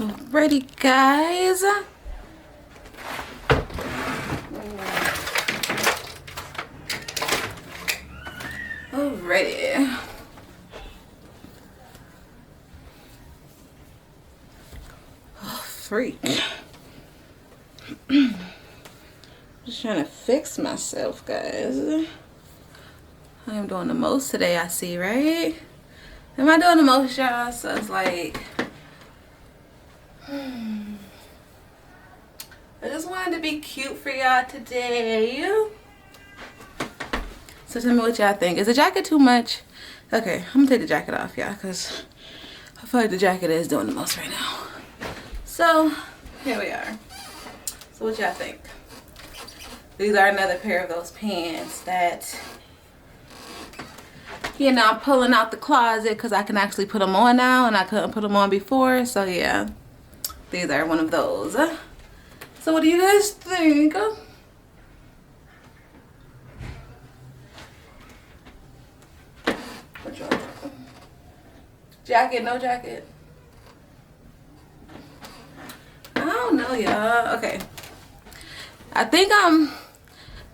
Ready, guys? Alrighty. Oh, freak. Just trying to fix myself, guys. I am doing the most today, I see, right? Am I doing the most, y'all? So it's like... I just wanted to be cute for y'all today. So tell me what y'all think. Is the jacket too much? Okay, I'm gonna take the jacket off, y'all, because I feel like the jacket is doing the most right now. So, here we are. So what y'all think? These are another pair of those pants that, you know, I'm pulling out the closet because I can actually put them on now and I couldn't put them on before. So yeah, these are one of those. So what do you guys think? What y'all think? Jacket, no jacket? I don't know, y'all. Okay. I think I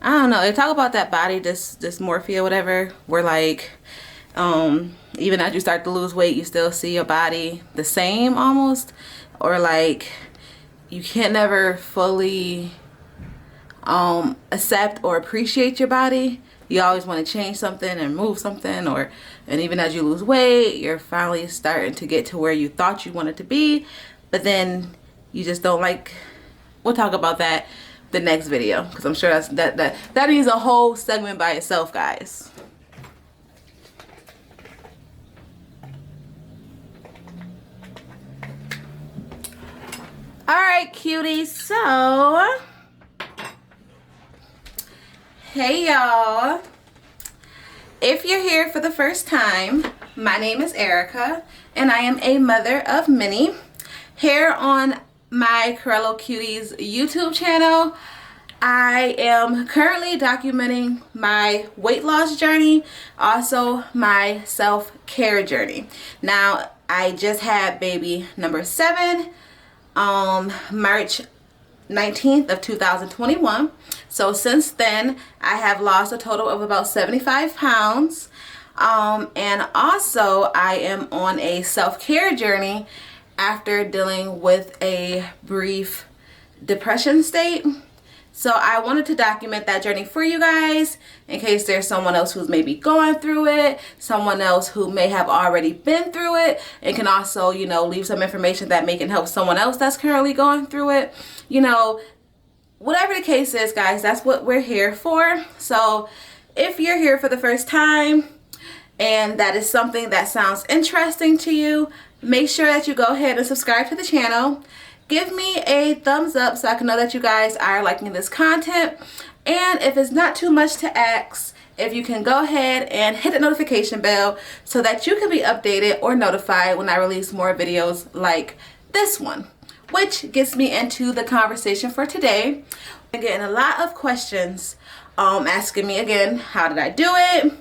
don't know. They talk about that body dysmorphia, whatever. Where like, even as you start to lose weight, you still see your body the same almost, or like you can't never fully accept or appreciate your body. You always want to change something and move something, and even as you lose weight, you're finally starting to get to where you thought you wanted to be, but then you just don't like. We'll talk about that the next video, because I'm sure that needs a whole segment by itself, guys. All right, cuties. So, hey y'all. If you're here for the first time, my name is Erica, and I am a mother of many. Here on my Corello Cuties YouTube channel, I am currently documenting my weight loss journey, also my self-care journey. Now, I just had baby number 7 March 19th of 2021. So since then, I have lost a total of about 75 pounds. And also I am on a self-care journey after dealing with a brief depression state. So I wanted to document that journey for you guys in case there's someone else who's maybe going through it, someone else who may have already been through it, and can also, you know, leave some information that may can help someone else that's currently going through it. You know, whatever the case is, guys, that's what we're here for. So if you're here for the first time and that is something that sounds interesting to you, make sure that you go ahead and subscribe to the channel. Give me a thumbs up so I can know that you guys are liking this content. And if it's not too much to ask, if you can go ahead and hit the notification bell so that you can be updated or notified when I release more videos like this one. Which gets me into the conversation for today. I'm getting a lot of questions asking me again, how did I do it?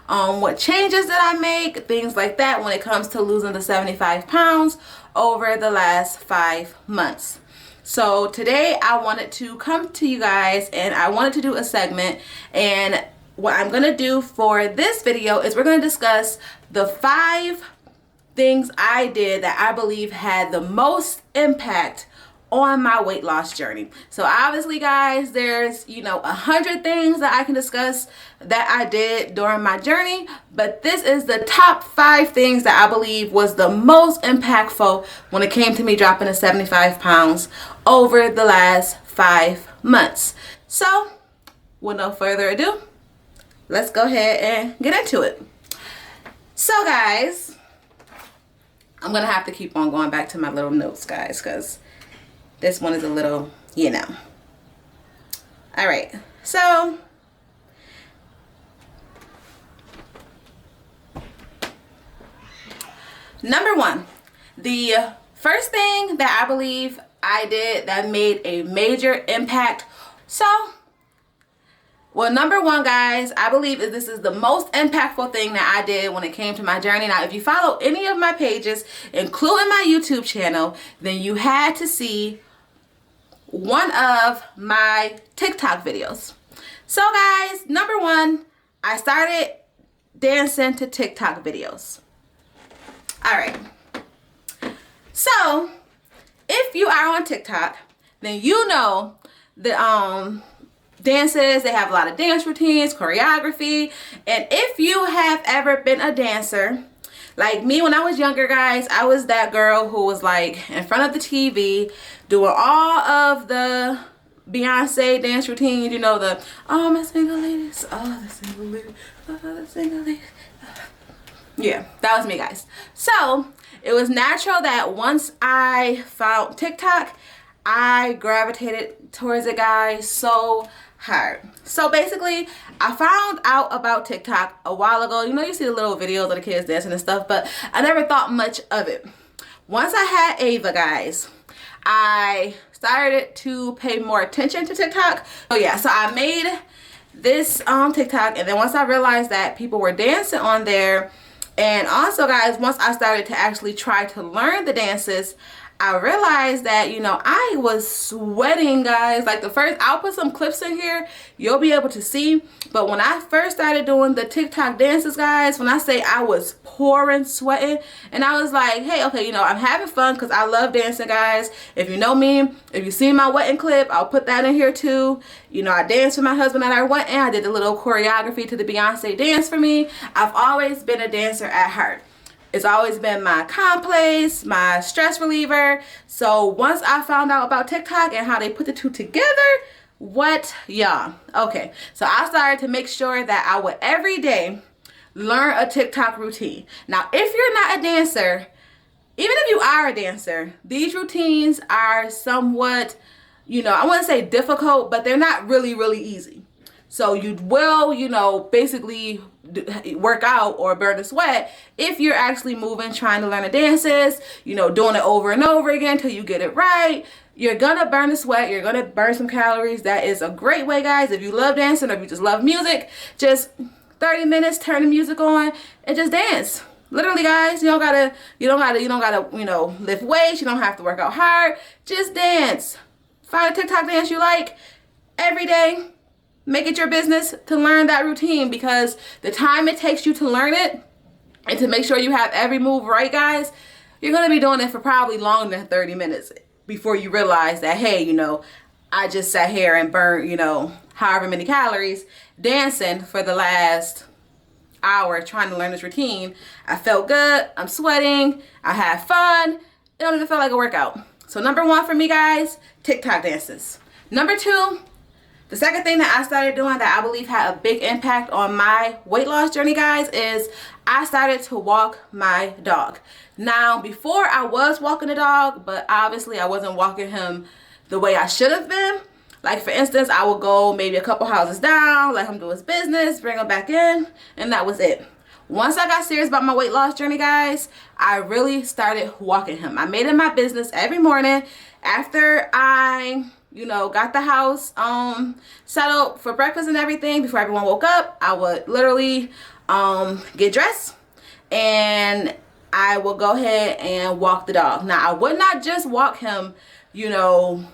What changes did I make? Things like that when it comes to losing the 75 pounds over the last 5 months. So today I wanted to come to you guys and I wanted to do a segment, and what I'm going to do for this video is we're going to discuss the 5 things I did that I believe had the most impact on my weight loss journey. So obviously, guys, there's, you know, 100 things that I can discuss that I did during my journey, but this is the top 5 things that I believe was the most impactful when it came to me dropping the 75 pounds over the last 5 months. So with no further ado, let's go ahead and get into it. So guys, I'm gonna have to keep on going back to my little notes, guys, because this one is a little, you know. All right, so number 1, the first thing that I believe I did that made a major impact. So Well, number one, guys, I believe this is the most impactful thing that I did when it came to my journey. Now, if you follow any of my pages, including my YouTube channel, then you had to see one of my TikTok videos. So, guys, number one, I started dancing to TikTok videos. All right. So, if you are on TikTok, then you know the dances. They have a lot of dance routines, choreography. And if you have ever been a dancer, like me when I was younger, guys, I was that girl who was like in front of the TV doing all of the Beyonce dance routines, you know, the oh my single ladies, oh the single ladies, oh the single ladies. Yeah, that was me, guys. So it was natural that once I found TikTok, I gravitated towards it, guys, so hard. So basically, I found out about TikTok a while ago. You know, you see the little videos of the kids dancing and stuff, but I never thought much of it. Once I had Ava, guys, I started to pay more attention to TikTok. So yeah, so I made this TikTok, and then once I realized that people were dancing on there, and also, guys, once I started to actually try to learn the dances, I realized that, you know, I was sweating, guys. Like the first, I'll put some clips in here, you'll be able to see. But when I first started doing the TikTok dances, guys, when I say I was pouring sweating, and I was like, hey, okay, you know, I'm having fun because I love dancing, guys. If you know me, if you see my wetting clip, I'll put that in here too. You know, I danced with my husband at our wedding. I did a little choreography to the Beyonce Dance for Me. I've always been a dancer at heart. It's always been my calm place, my stress reliever. So once I found out about TikTok and how they put the two together, what, y'all? Okay, so I started to make sure that I would every day learn a TikTok routine. Now, if you're not a dancer, even if you are a dancer, these routines are somewhat, you know, I wouldn't say difficult, but they're not really, really easy. So you will, you know, basically work out or burn a sweat if you're actually moving, trying to learn the dances, you know, doing it over and over again till you get it right. You're gonna burn a sweat, you're gonna burn some calories. That is a great way, guys. If you love dancing or if you just love music, just 30 minutes, turn the music on and just dance. Literally, guys, you don't gotta, you know, lift weights, you don't have to work out hard. Just dance. Find a TikTok dance you like every day. Make it your business to learn that routine, because the time it takes you to learn it and to make sure you have every move right, guys, you're going to be doing it for probably longer than 30 minutes before you realize that, hey, you know, I just sat here and burned, you know, however many calories dancing for the last hour trying to learn this routine. I felt good. I'm sweating. I had fun. It don't even feel like a workout. So number one for me, guys, TikTok dances. Number two, the second thing that I started doing that I believe had a big impact on my weight loss journey, guys, is I started to walk my dog. Now, before I was walking the dog, but obviously I wasn't walking him the way I should have been. Like, for instance, I would go maybe a couple houses down, let him do his business, bring him back in, and that was it. Once I got serious about my weight loss journey, guys, I really started walking him. I made it my business every morning after I, you know, got the house settled for breakfast and everything. Before everyone woke up, I would literally get dressed and I will go ahead and walk the dog. Now, I would not just walk him, you know,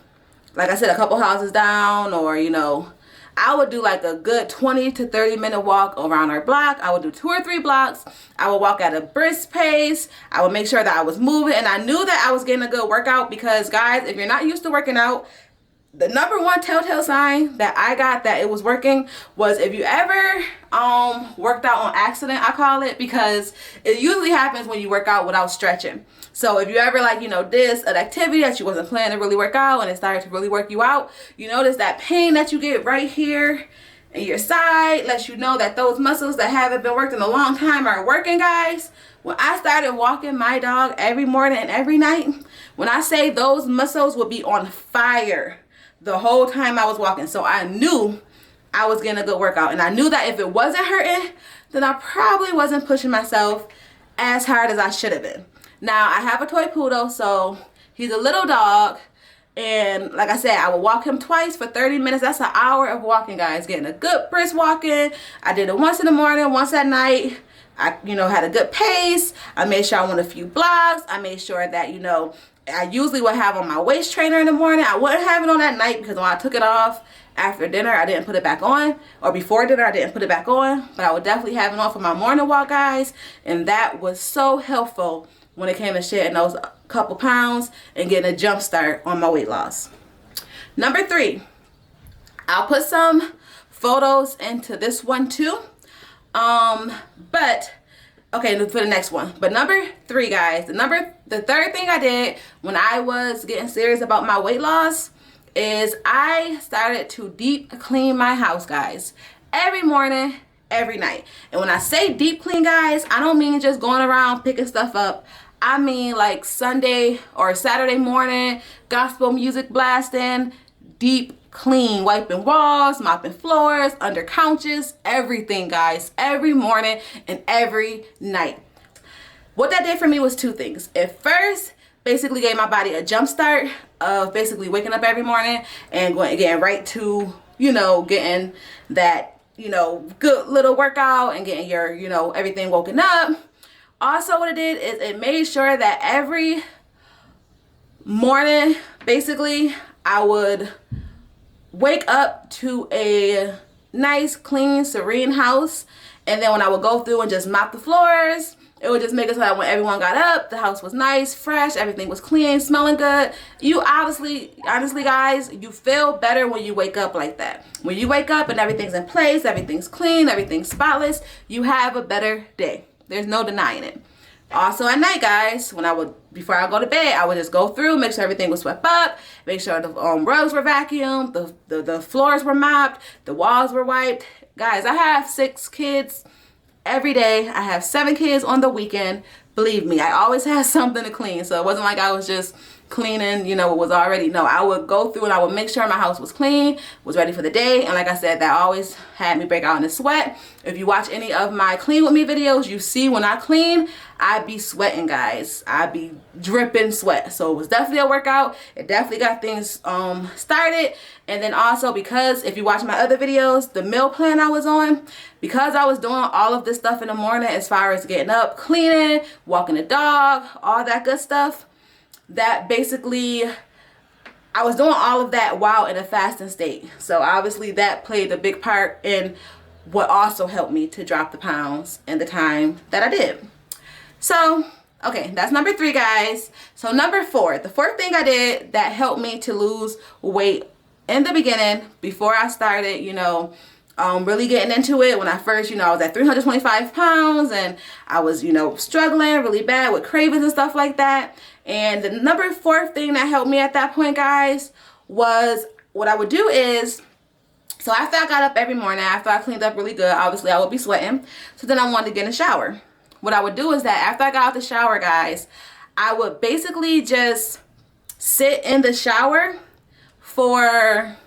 like I said, a couple houses down, or, you know, I would do like a good 20 to 30 minute walk around our block. I would do 2 or 3 blocks. I would walk at a brisk pace. I would make sure that I was moving, and I knew that I was getting a good workout, because, guys, if you're not used to working out, the number one telltale sign that I got that it was working was if you ever worked out on accident, I call it, because it usually happens when you work out without stretching. So if you ever, like, you know, did an activity that you wasn't planning to really work out and it started to really work you out, you notice that pain that you get right here in your side lets you know that those muscles that haven't been worked in a long time are working, guys. When I started walking my dog every morning and every night, when I say those muscles would be on fire the whole time I was walking. So I knew I was getting a good workout, and I knew that if it wasn't hurting, then I probably wasn't pushing myself as hard as I should have been. Now, I have a toy poodle, so he's a little dog, And like I said, I would walk him twice for 30 minutes. That's an hour of walking, guys. Getting a good brisk walking. I did it once in the morning, once at night. I, had a good pace. I made sure I went a few blocks. I made sure that, I usually would have on my waist trainer in the morning. I wouldn't have it on at night because when I took it off after dinner, I didn't put it back on. Or before dinner, I didn't put it back on. But I would definitely have it on for my morning walk, guys. And that was so helpful when it came to shedding those couple pounds and getting a jump start on my weight loss. Number 3, I'll put some photos into this one too. But okay, for the next one. But number 3, guys, the third thing I did when I was getting serious about my weight loss is I started to deep clean my house, guys. Every morning, every night. And when I say deep clean, guys, I don't mean just going around picking stuff up. I mean like Sunday or Saturday morning, gospel music blasting, deep clean, wiping walls, mopping floors, under couches, everything, guys, every morning and every night. What that did for me was 2 things. It first basically gave my body a jump start of basically waking up every morning and getting right to, getting that, good little workout and getting your, everything woken up. Also, what it did is it made sure that every morning, basically, I would wake up to a nice, clean, serene house. And then when I would go through and just mop the floors, it would just make it so that when everyone got up, the house was nice, fresh, everything was clean, smelling good. You honestly, guys, you feel better when you wake up like that. When you wake up and everything's in place, everything's clean, everything's spotless, you have a better day. There's no denying it. Also at night, guys, before I go to bed, I would just go through, make sure everything was swept up, make sure the rugs were vacuumed, the floors were mopped, the walls were wiped. Guys, I have 6 kids every day. I have 7 kids on the weekend. Believe me, I always had something to clean. So it wasn't like I was just cleaning, it was already. No, I would go through and I would make sure my house was clean, was ready for the day. And like I said, that always had me break out in a sweat. If you watch any of my clean with me videos, you see when I clean, I be sweating, guys. I be dripping sweat. So it was definitely a workout. It definitely got things started. And then also, because if you watch my other videos, the meal plan I was on, because I was doing all of this stuff in the morning as far as getting up, cleaning, walking the dog, all that good stuff, that basically I was doing all of that while in a fasting state. So obviously that played a big part in what also helped me to drop the pounds in the time that I did. So, okay, that's number 3, guys. So number 4, the 4th thing I did that helped me to lose weight in the beginning, before I started, really getting into it, when I first, I was at 325 pounds and I was, struggling really bad with cravings and stuff like that. And the number 4th thing that helped me at that point, guys, was what I would do is, so after I got up every morning, after I cleaned up really good, obviously I would be sweating. So then I wanted to get in the shower. What I would do is that after I got out the shower, guys, I would basically just sit in the shower for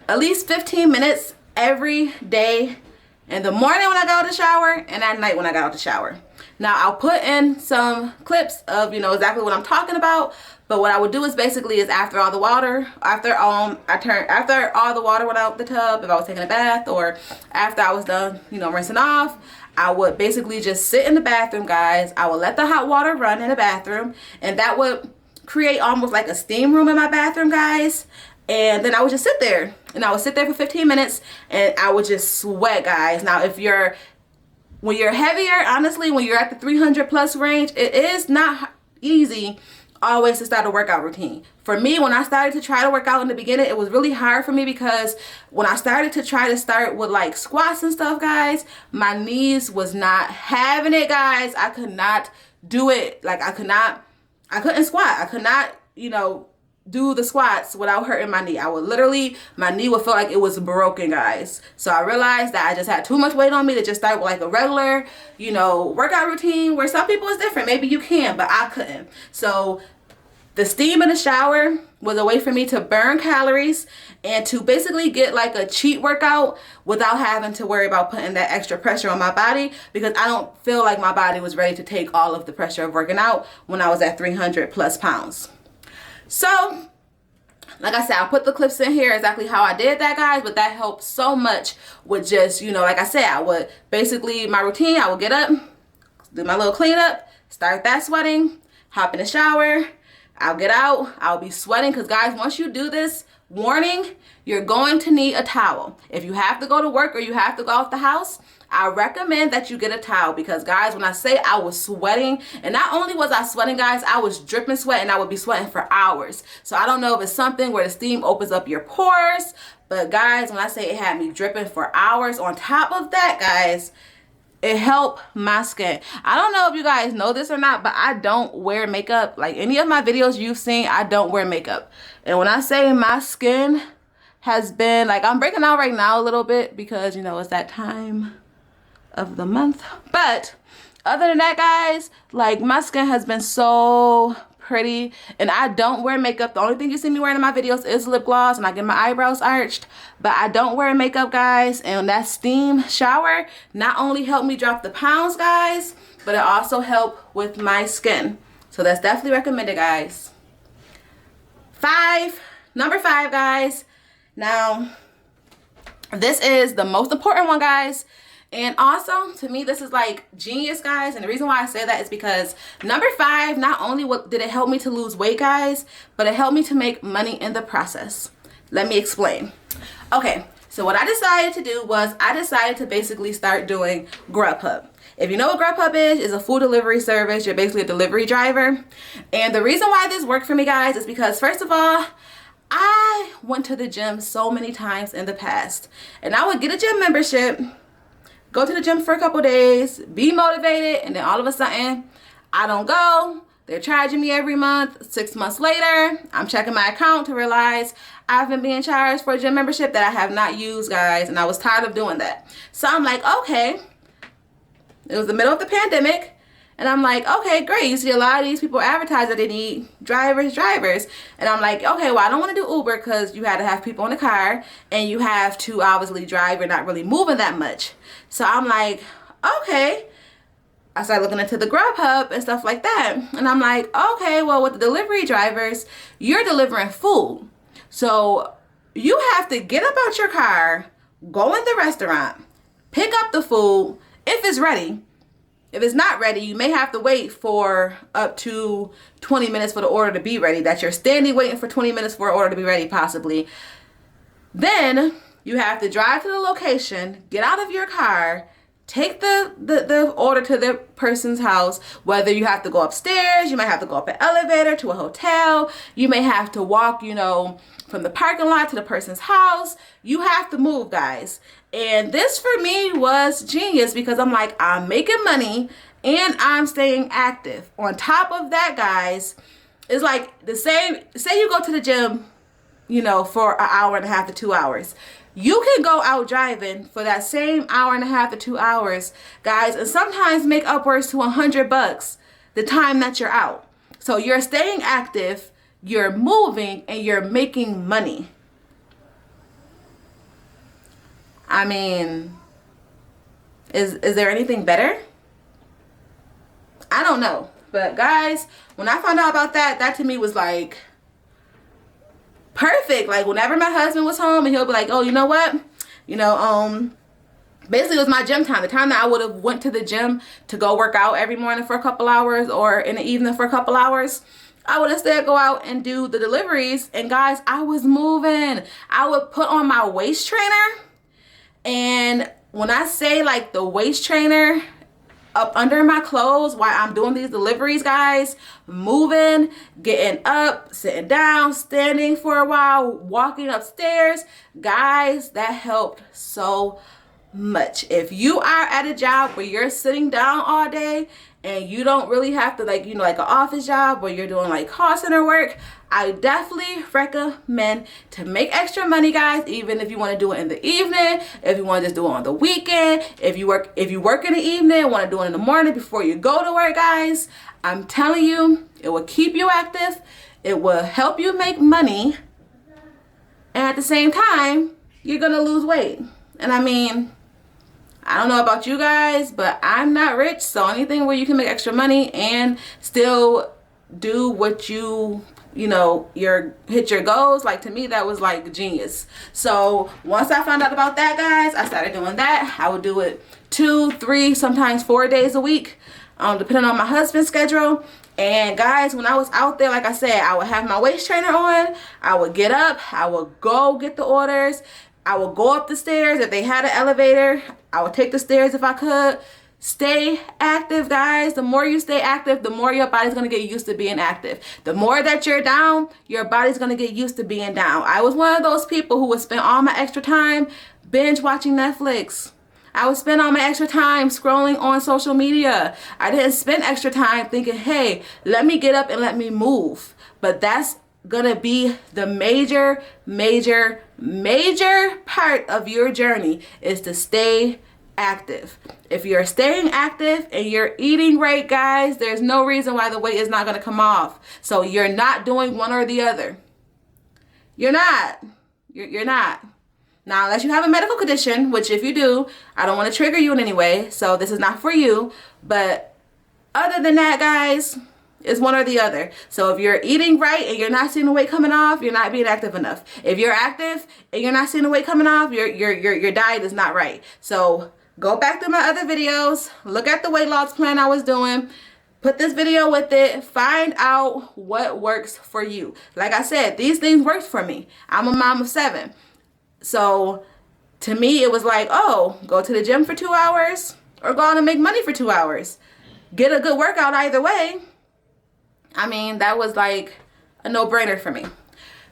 at least 15 minutes every day, in the morning when I got out the shower and at night when I got out the shower. Now I'll put in some clips of exactly what I'm talking about, but what I would do is basically after all the water went out the tub, if I was taking a bath or after I was done rinsing off, I would basically just sit in the bathroom, guys. I would let the hot water run in the bathroom, and that would create almost like a steam room in my bathroom, guys. And then I would just sit there, and I would sit there for 15 minutes and I would just sweat, guys. Now when you're heavier, honestly, when you're at the 300 plus range, it is not easy always to start a workout routine. For me, when I started to try to work out in the beginning, it was really hard for me because when I started to try to start with like squats and stuff, guys, my knees was not having it, guys. I could not do it. Like I couldn't squat. I could not, do the squats without hurting my knee. My knee would feel like it was broken, guys. So I realized that I just had too much weight on me to just start with like a regular, workout routine, where some people is different. Maybe you can, but I couldn't. So the steam in the shower was a way for me to burn calories and to basically get like a cheat workout without having to worry about putting that extra pressure on my body, because I don't feel like my body was ready to take all of the pressure of working out when I was at 300 plus pounds. So Like I said, I'll put the clips in here exactly how I did that, guys, but that helped so much with just, you know, like I said, I would basically, my routine, I would get up, do my little cleanup, start that sweating, hop in the shower, I'll get out, I'll be sweating, because guys, once you do this, warning, you're going to need a towel. If you have to go to work or you have to go out the house, I recommend that you get a towel, because guys, when I say I was sweating, and not only was I sweating, guys, I was dripping sweat, and I would be sweating for hours. So I don't know if it's something where the steam opens up your pores, but guys, when I say it had me dripping for hours, on top of that, guys, it helped my skin. I don't know if you guys know this or not, but I don't wear makeup. Like any of my videos you've seen, I don't wear makeup. And when I say my skin has been, like, I'm breaking out right now a little bit because, you know, it's that time of the month. But other than that, guys, like, my skin has been so pretty, and I don't wear makeup. The only thing you see me wearing in my videos is lip gloss, and I get my eyebrows arched, but I don't wear makeup, guys. And that steam shower not only helped me drop the pounds, guys, but it also helped with my skin. So that's definitely recommended, guys. Number 5, guys. Now, this is the most important one, guys. And also, to me, this is like genius, guys. And the reason why I say that is because number 5, not only did it help me to lose weight, guys, but it helped me to make money in the process. Let me explain. Okay, so what I decided to do was I decided to basically start doing Grubhub. If you know what Grubhub is a food delivery service. You're basically a delivery driver. And the reason why this worked for me, guys, is because, first of all, I went to the gym so many times in the past. And I would get a gym membership, go to the gym for a couple days, be motivated, and then all of a sudden, I don't go. They're charging me every month. 6 months later, I'm checking my account to realize I've been being charged for a gym membership that I have not used, guys, and I was tired of doing that. So I'm like, okay. It was the middle of the pandemic, and I'm like, okay, great. You see a lot of these people advertise that they need drivers. And I'm like, okay, well, I don't want to do Uber because you had to have people in the car, and you have to obviously drive. You're not really moving that much. So I'm like, okay. I started looking into the Grubhub and stuff like that. And I'm like, okay, well, with the delivery drivers, you're delivering food. So you have to get up out your car, go in the restaurant, pick up the food if it's ready. If it's not ready, you may have to wait for up to 20 minutes for the order to be ready. That you're standing waiting for 20 minutes for an order to be ready, possibly. Then you have to drive to the location, get out of your car, take the order to the person's house. Whether you have to go upstairs, you might have to go up an elevator to a hotel. You may have to walk, you know, from the parking lot to the person's house. You have to move, guys. And this for me was genius because I'm like, I'm making money and I'm staying active. On top of that, guys, it's like the same, say you go to the gym, you know, for an hour and a half to 2 hours. You can go out driving for that same hour and a half to 2 hours, guys, and sometimes make upwards to $100 the time that you're out. So you're staying active, you're moving, and you're making money. I mean, is there anything better? I don't know. But guys, when I found out about that, that to me was like perfect. Like whenever my husband was home and he'll be like, oh, you know what? You know, basically it was my gym time. The time that I would have went to the gym to go work out every morning for a couple hours or in the evening for a couple hours, I would instead go out and do the deliveries. And guys, I was moving. I would put on my waist trainer. And when I say like the waist trainer up under my clothes while I'm doing these deliveries, guys, moving, getting up, sitting down, standing for a while, walking upstairs, guys, that helped so much. If you are at a job where you're sitting down all day and you don't really have to, like, you know, like an office job where you're doing like call center work, I definitely recommend to make extra money, guys, even if you want to do it in the evening, if you want to just do it on the weekend, if you work in the evening, want to do it in the morning before you go to work, guys. I'm telling you, it will keep you active. It will help you make money. And at the same time, you're going to lose weight. And I mean, I don't know about you guys, but I'm not rich. So anything where you can make extra money and still do what you you know, hit your goals. Like, to me, that was like genius. So once I found out about that, guys, I started doing that. I would do it 2, 3, sometimes 4 days a week, depending on my husband's schedule. And guys, when I was out there, like I said, I would have my waist trainer on. I would get up, I would go get the orders, I would go up the stairs. If they had an elevator, I would take the stairs if I could. Stay active, guys. The more you stay active, the more your body's going to get used to being active. The more that you're down, your body's going to get used to being down. I was one of those people who would spend all my extra time binge watching Netflix. I would spend all my extra time scrolling on social media. I didn't spend extra time thinking, hey, let me get up and let me move. But that's gonna be the major part of your journey, is to stay active. If you're staying active and you're eating right, guys, there's no reason why the weight is not gonna come off. So you're not doing one or the other. You're not. You're not. Now, unless you have a medical condition, which if you do, I don't want to trigger you in any way, so this is not for you. But other than that, guys, it's one or the other. So if you're eating right and you're not seeing the weight coming off, you're not being active enough. If you're active and you're not seeing the weight coming off, your diet is not right. So go back to my other videos, look at the weight loss plan I was doing, put this video with it, find out what works for you. Like I said, these things worked for me. I'm a mom of 7. So to me, it was like, oh, go to the gym for 2 hours or go out and make money for 2 hours. Get a good workout either way. I mean, that was like a no-brainer for me.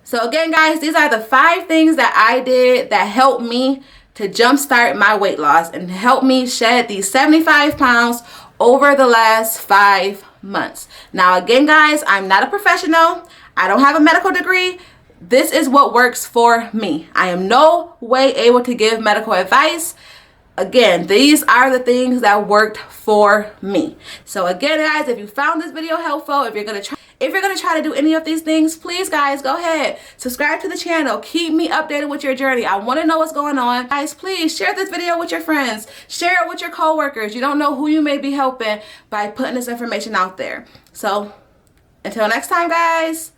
So again, guys, these are the 5 things that I did that helped me to jumpstart my weight loss and help me shed these 75 pounds over the last 5 months. Now, again, guys, I'm not a professional. I don't have a medical degree. This is what works for me. I am no way able to give medical advice. Again, these are the things that worked for me. So again, guys, if you found this video helpful, if you're gonna try to do any of these things, please, guys, go ahead, subscribe to the channel, keep me updated with your journey. I want to know what's going on. Guys, please share this video with your friends, share it with your co-workers. You don't know who you may be helping by putting this information out there. So until next time, guys.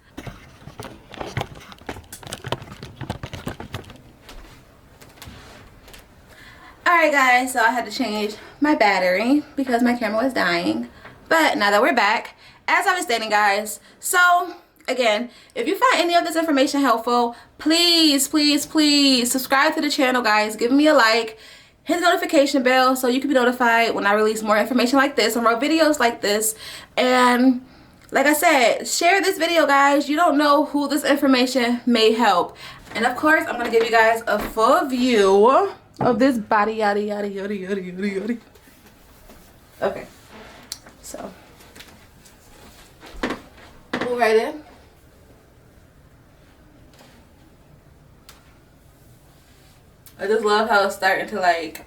Alright, guys, so I had to change my battery because my camera was dying. But now that we're back, as I was stating, guys, so again, if you find any of this information helpful, please subscribe to the channel, guys. Give me a like, hit the notification bell so you can be notified when I release more information like this or more videos like this. And like I said, share this video, guys. You don't know who this information may help. And of course, I'm going to give you guys a full view of this body, yada yada yada yada yada yada. Okay, so pull right in. I just love how it's starting to like